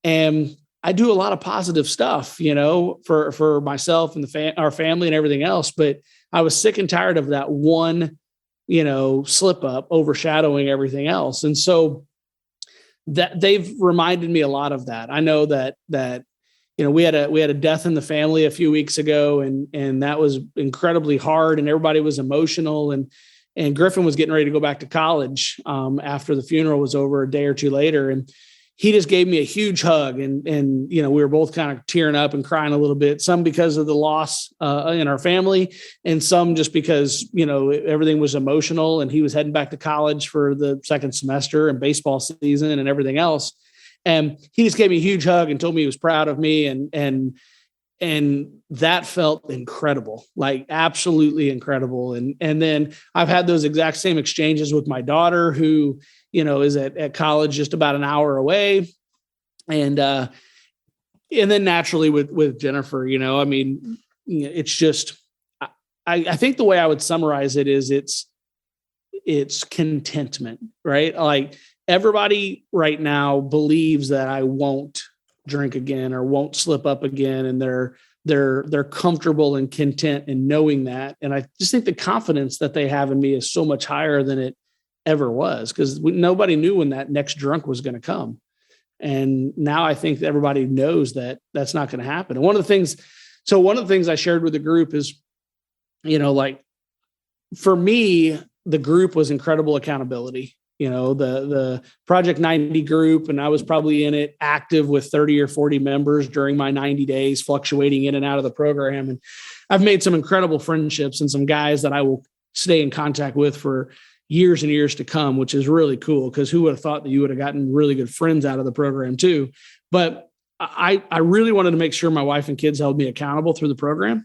And I do a lot of positive stuff, for myself and our family and everything else. But I was sick and tired of that one, slip up overshadowing everything else. And so that they've reminded me a lot of that. I know that we had a death in the family a few weeks ago, and that was incredibly hard, and everybody was emotional, and Griffin was getting ready to go back to college after the funeral was over, a day or two later. And he just gave me a huge hug, and we were both kind of tearing up and crying a little bit, some because of the loss in our family, and some just because everything was emotional, and he was heading back to college for the second semester and baseball season and everything else. And he just gave me a huge hug and told me he was proud of me, and that felt incredible, like absolutely incredible. And then I've had those exact same exchanges with my daughter, who, is at college just about an hour away. And then naturally with Jennifer, it's just, I think the way I would summarize it is it's contentment, right? Like everybody right now believes that I won't drink again or won't slip up again. And they're comfortable and content in knowing that. And I just think the confidence that they have in me is so much higher than it ever was, because nobody knew when that next drunk was going to come. And now I think that everybody knows that that's not going to happen. And one of the things I shared with the group is, like for me, the group was incredible accountability. The Project 90 group, and I was probably in it active with 30 or 40 members during my 90 days, fluctuating in and out of the program. And I've made some incredible friendships and some guys that I will stay in contact with for years and years to come, which is really cool, because who would have thought that you would have gotten really good friends out of the program too. But I really wanted to make sure my wife and kids held me accountable through the program.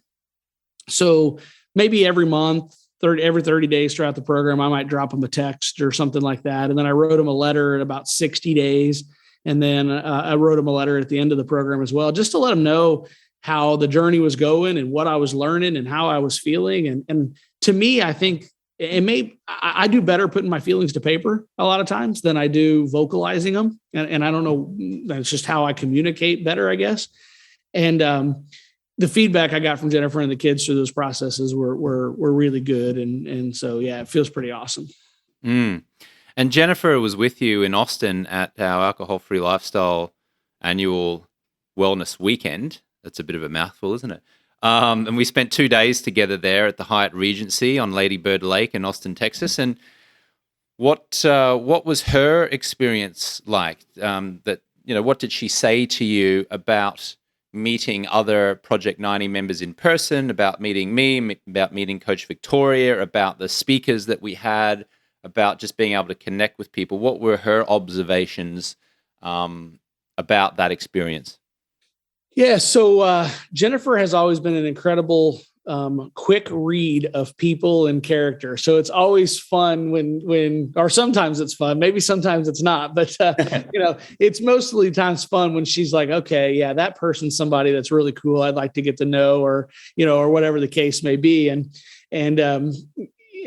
So maybe every month, every 30 days throughout the program, I might drop them a text or something like that. And then I wrote them a letter in about 60 days. And then I wrote them a letter at the end of the program as well, just to let them know how the journey was going and what I was learning and how I was feeling. And to me, I think I do better putting my feelings to paper a lot of times than I do vocalizing them. And I don't know, that's just how I communicate better, I guess. And the feedback I got from Jennifer and the kids through those processes were really good. And so, yeah, it feels pretty awesome. Mm. And Jennifer was with you in Austin at our Alcohol-Free Lifestyle annual wellness weekend. That's a bit of a mouthful, isn't it? And we spent 2 days together there at the Hyatt Regency on Lady Bird Lake in Austin, Texas. And what was her experience like? What did she say to you about meeting other Project 90 members in person, about meeting me, about meeting Coach Victoria, about the speakers that we had, about just being able to connect with people? What were her observations about that experience? Yeah, so Jennifer has always been an incredible quick read of people and character. So it's always fun or sometimes it's fun, maybe sometimes it's not, but it's mostly times fun when she's like, okay, yeah, that person's somebody that's really cool, I'd like to get to know, or whatever the case may be.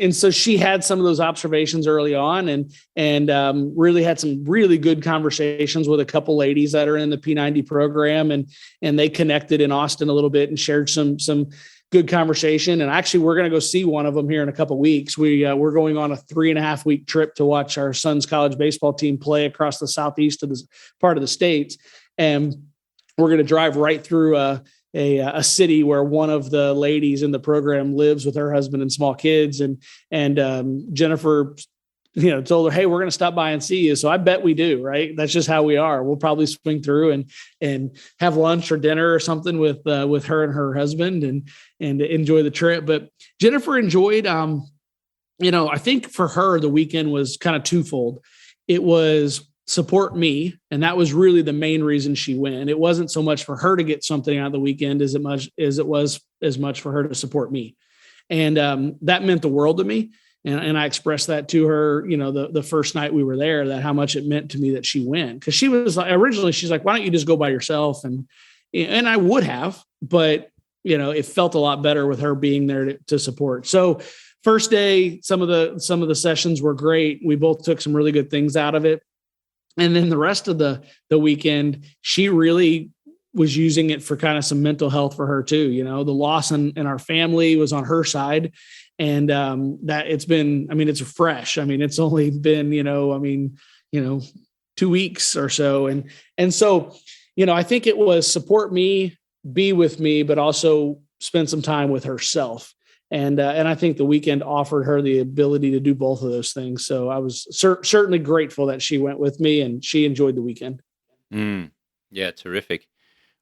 And so she had some of those observations early on, and really had some really good conversations with a couple ladies that are in the P90 program, and they connected in Austin a little bit and shared some good conversation. And actually, we're going to go see one of them here in a couple of weeks. We're going on a 3.5 week trip to watch our son's college baseball team play across the southeast of this part of the States, and we're going to drive right through a city where one of the ladies in the program lives with her husband and small kids. And Jennifer, told her, hey, we're going to stop by and see you. So I bet we do, right? That's just how we are. We'll probably swing through and have lunch or dinner or something with her and her husband and enjoy the trip. But Jennifer enjoyed, I think for her, the weekend was kind of twofold. It was support me. And that was really the main reason she went. It wasn't so much for her to get something out of the weekend as it was for her to support me. And that meant the world to me. And I expressed that to her, the first night we were there, that how much it meant to me that she went. Cause she was like, originally she's like, why don't you just go by yourself? And I would have, but it felt a lot better with her being there to support. So first day, some of the sessions were great. We both took some really good things out of it. And then the rest of the weekend, she really was using it for kind of some mental health for her too. The loss in our family was on her side. And that it's been, it's fresh. It's only been, 2 weeks or so. And so, I think it was support me, be with me, but also spend some time with herself. And I think the weekend offered her the ability to do both of those things. So I was certainly grateful that she went with me and she enjoyed the weekend. Mm. Yeah, terrific.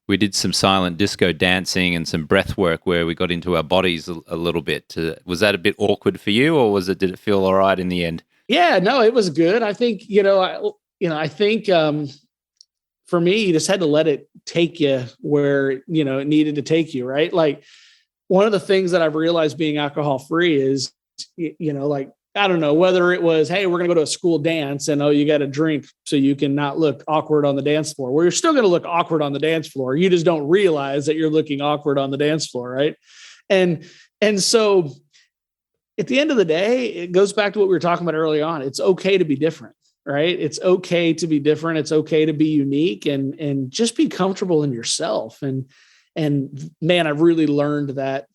We did some silent disco dancing and some breath work where we got into our bodies a little bit. Was that a bit awkward for you, or did it feel all right in the end? Yeah, no, it was good. I think, I think for me, you just had to let it take you where, it needed to take you, right? Like one of the things that I've realized being alcohol free is, like, I don't know whether it was, hey, we're going to go to a school dance and, oh, you got to drink so you can not look awkward on the dance floor. Well, you're still going to look awkward on the dance floor. You just don't realize that you're looking awkward on the dance floor. Right. And, and so at the end of the day, it goes back to what we were talking about early on. It's okay to be different, right? It's okay to be different. It's okay to be unique and just be comfortable in yourself. And man, I've really learned that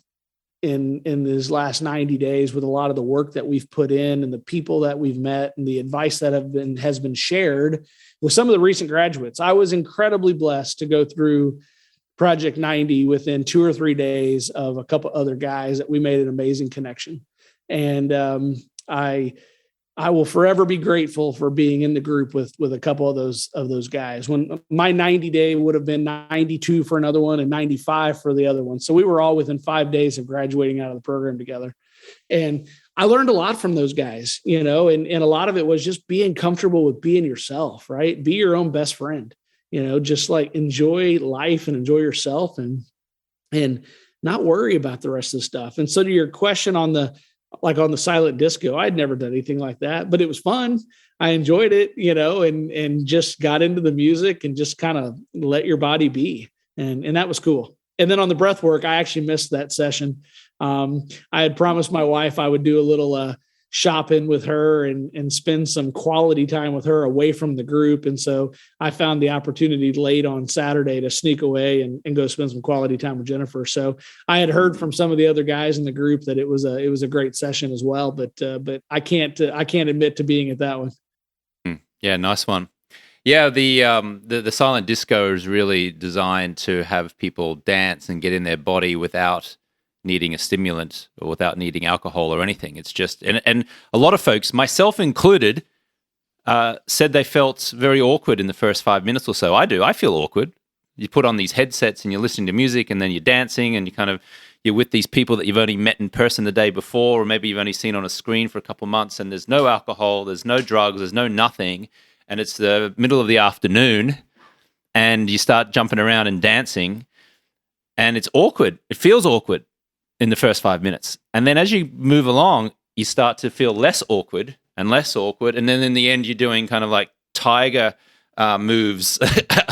in these last 90 days with a lot of the work that we've put in and the people that we've met and the advice that has been shared with some of the recent graduates. I was incredibly blessed to go through Project 90 within 2 or 3 days of a couple other guys that we made an amazing connection. And I will forever be grateful for being in the group with a couple of those guys. When my 90 day would have been 92 for another one and 95 for the other one. So we were all within 5 days of graduating out of the program together. And I learned a lot from those guys, and a lot of it was just being comfortable with being yourself, right? Be your own best friend, just like enjoy life and enjoy yourself and not worry about the rest of the stuff. And so to your question on the silent disco, I'd never done anything like that, but it was fun. I enjoyed it, and just got into the music and just kind of let your body be. And that was cool. And then on the breath work, I actually missed that session. I had promised my wife I would do a little shopping with her and spend some quality time with her away from the group. And so I found the opportunity late on Saturday to sneak away and go spend some quality time with Jennifer. So I had heard from some of the other guys in the group that it was a great session as well, but I can't admit to being at that one. Yeah. Nice one. Yeah. The silent disco is really designed to have people dance and get in their body without needing a stimulant or without needing alcohol or anything. It's just, and a lot of folks, myself included, said they felt very awkward in the first 5 minutes or so. I feel awkward. You put on these headsets and you're listening to music and then you're dancing and you're with these people that you've only met in person the day before, or maybe you've only seen on a screen for a couple of months, and there's no alcohol, there's no drugs, there's no nothing. And it's the middle of the afternoon and you start jumping around and dancing and it's awkward. It feels awkward in the first 5 minutes. And then as you move along, you start to feel less awkward. And then in the end, you're doing kind of like tiger moves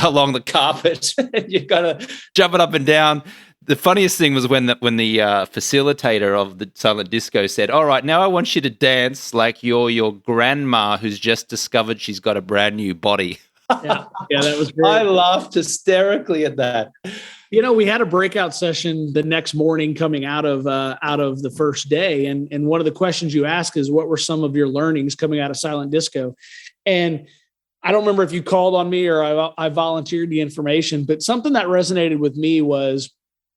along the carpet. You've got to jump it up and down. The funniest thing was when the facilitator of the silent disco said, all right, now I want you to dance like you're your grandma who's just discovered she's got a brand new body. Yeah, that was great. I laughed hysterically at that. We had a breakout session the next morning coming out of the first day. And one of the questions you ask is, what were some of your learnings coming out of silent disco? And I don't remember if you called on me or I volunteered the information, but something that resonated with me was,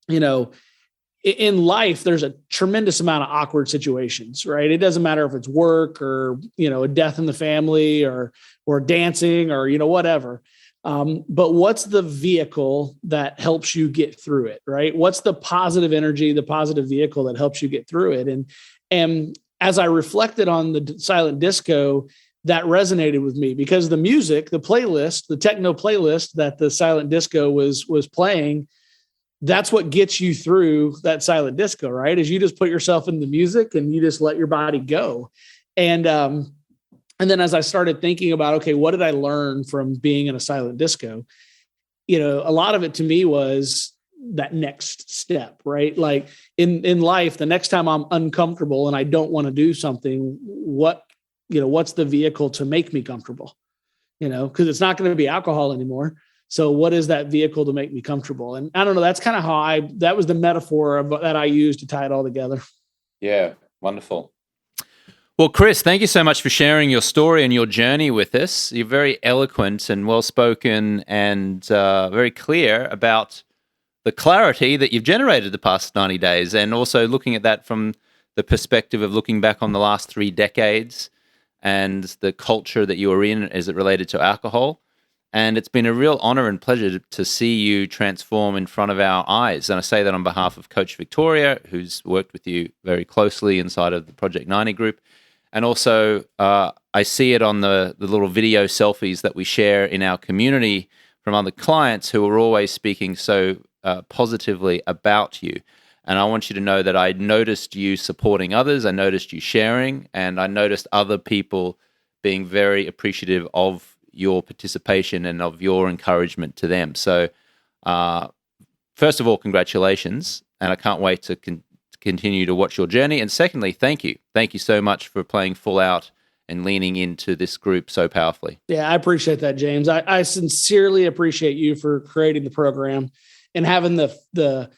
in life, there's a tremendous amount of awkward situations, right? It doesn't matter if it's work or, a death in the family or dancing or, whatever. But what's the vehicle that helps you get through it, right? What's the positive energy, the positive vehicle that helps you get through it? And as I reflected on the silent disco, that resonated with me because the music, the playlist, the techno playlist that the silent disco was playing, that's what gets you through that silent disco, right? Is you just put yourself in the music and you just let your body go. And then as I started thinking about, okay, what did I learn from being in a silent disco? A lot of it to me was that next step, right? Like in life, the next time I'm uncomfortable and I don't want to do something, what's the vehicle to make me comfortable? Because it's not going to be alcohol anymore. So what is that vehicle to make me comfortable? And I don't know, that's kind of how that was the metaphor that I used to tie it all together. Yeah. Wonderful. Well, Chris, thank you so much for sharing your story and your journey with us. You're very eloquent and well-spoken and very clear about the clarity that you've generated the past 90 days, and also looking at that from the perspective of looking back on the last 3 decades and the culture that you were in as it related to alcohol, And it's been a real honor and pleasure to see you transform in front of our eyes. And I say that on behalf of Coach Victoria, who's worked with you very closely inside of the Project 90 group. And also, I see it on the little video selfies that we share in our community from other clients who are always speaking so positively about you. And I want you to know that I noticed you supporting others, I noticed you sharing, and I noticed other people being very appreciative of your participation and of your encouragement to them. So first of all, congratulations. And I can't wait to continue to watch your journey. And secondly, thank you. Thank you so much for playing full out and leaning into this group so powerfully. Yeah, I appreciate that, James. I sincerely appreciate you for creating the program and having the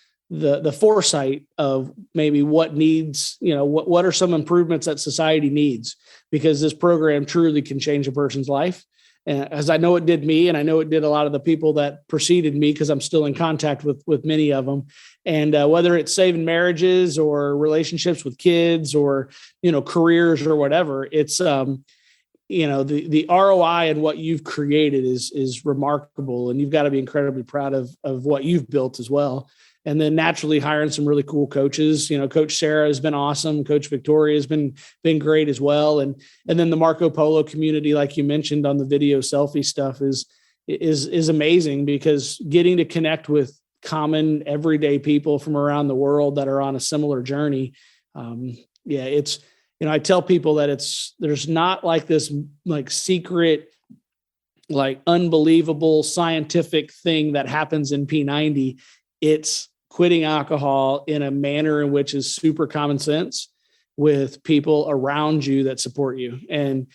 foresight of maybe what needs, what are some improvements that society needs, because this program truly can change a person's life. As I know it did me, and I know it did a lot of the people that preceded me, because I'm still in contact with many of them. And whether it's saving marriages or relationships with kids or, careers or whatever, it's, the ROI and what you've created is remarkable. And you've got to be incredibly proud of what you've built as well. And then naturally hiring some really cool coaches. Coach Sarah has been awesome. Coach Victoria has been great as well. And then the Marco Polo community, like you mentioned on the video selfie stuff, is amazing, because getting to connect with common everyday people from around the world that are on a similar journey. It's, I tell people that there's not like this like secret, like unbelievable scientific thing that happens in P90. It's quitting alcohol in a manner in which is super common sense with people around you that support you. And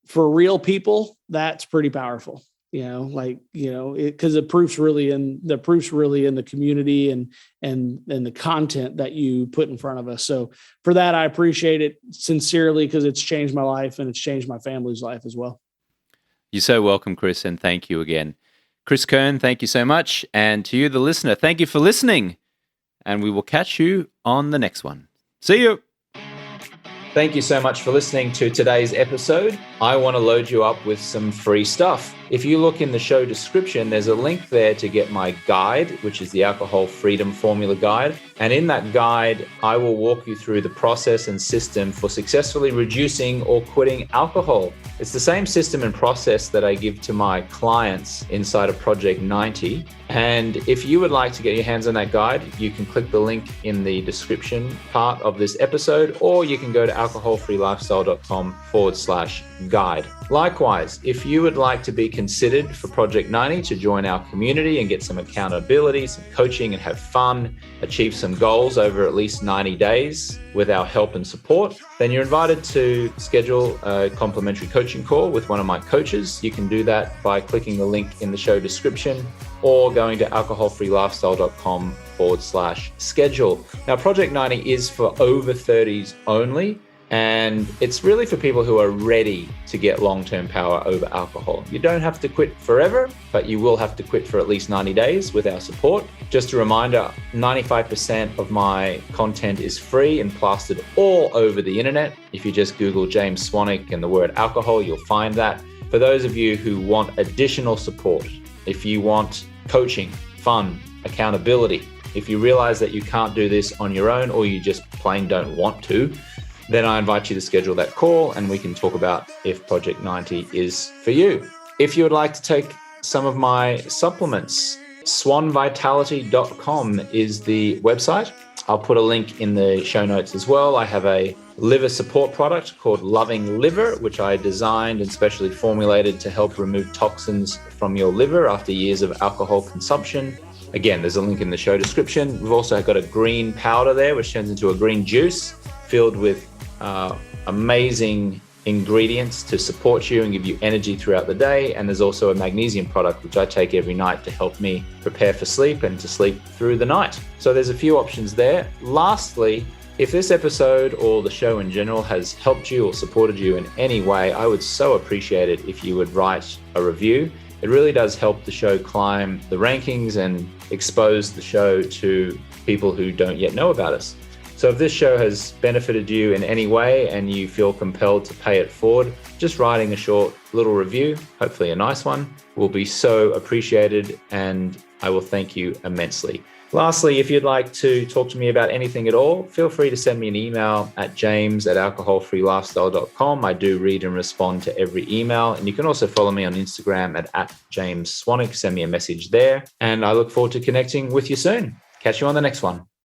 for real people, that's pretty powerful, because the proof's really in the community and the content that you put in front of us. So for that, I appreciate it sincerely, because it's changed my life and it's changed my family's life as well. You're so welcome, Chris, and thank you again. Chris Kirn, thank you so much. And to you, the listener, thank you for listening. And we will catch you on the next one. See you. Thank you so much for listening to today's episode. I want to load you up with some free stuff. If you look in the show description, there's a link there to get my guide, which is the Alcohol Freedom Formula Guide. And in that guide, I will walk you through the process and system for successfully reducing or quitting alcohol. It's the same system and process that I give to my clients inside of Project 90. And if you would like to get your hands on that guide, you can click the link in the description part of this episode, or you can go to alcoholfreelifestyle.com/guide. Likewise, if you would like to be considered for Project 90 to join our community and get some accountability, some coaching, and have fun, achieve some goals over at least 90 days with our help and support, then you're invited to schedule a complimentary coaching call with one of my coaches. You can do that by clicking the link in the show description or going to alcoholfreelifestyle.com/schedule. Now, Project 90 is for over 30s only. And it's really for people who are ready to get long-term power over alcohol. You don't have to quit forever, but you will have to quit for at least 90 days with our support. Just a reminder, 95% of my content is free and plastered all over the internet. If you just Google James Swanwick and the word alcohol, you'll find that. For those of you who want additional support, if you want coaching, fun, accountability, if you realize that you can't do this on your own or you just plain don't want to, then I invite you to schedule that call and we can talk about if Project 90 is for you. If you would like to take some of my supplements, swanvitality.com is the website. I'll put a link in the show notes as well. I have a liver support product called Loving Liver, which I designed and specially formulated to help remove toxins from your liver after years of alcohol consumption. Again, there's a link in the show description. We've also got a green powder there, which turns into a green juice filled with amazing ingredients to support you and give you energy throughout the day. And there's also a magnesium product, which I take every night to help me prepare for sleep and to sleep through the night. So there's a few options there. Lastly, if this episode or the show in general has helped you or supported you in any way, I would so appreciate it if you would write a review. It really does help the show climb the rankings and expose the show to people who don't yet know about us. So if this show has benefited you in any way and you feel compelled to pay it forward, just writing a short little review, hopefully a nice one, will be so appreciated, and I will thank you immensely. Lastly, if you'd like to talk to me about anything at all, feel free to send me an email at james@alcoholfreelifestyle.com. I do read and respond to every email. And you can also follow me on Instagram at James Swanwick. Send me a message there. And I look forward to connecting with you soon. Catch you on the next one.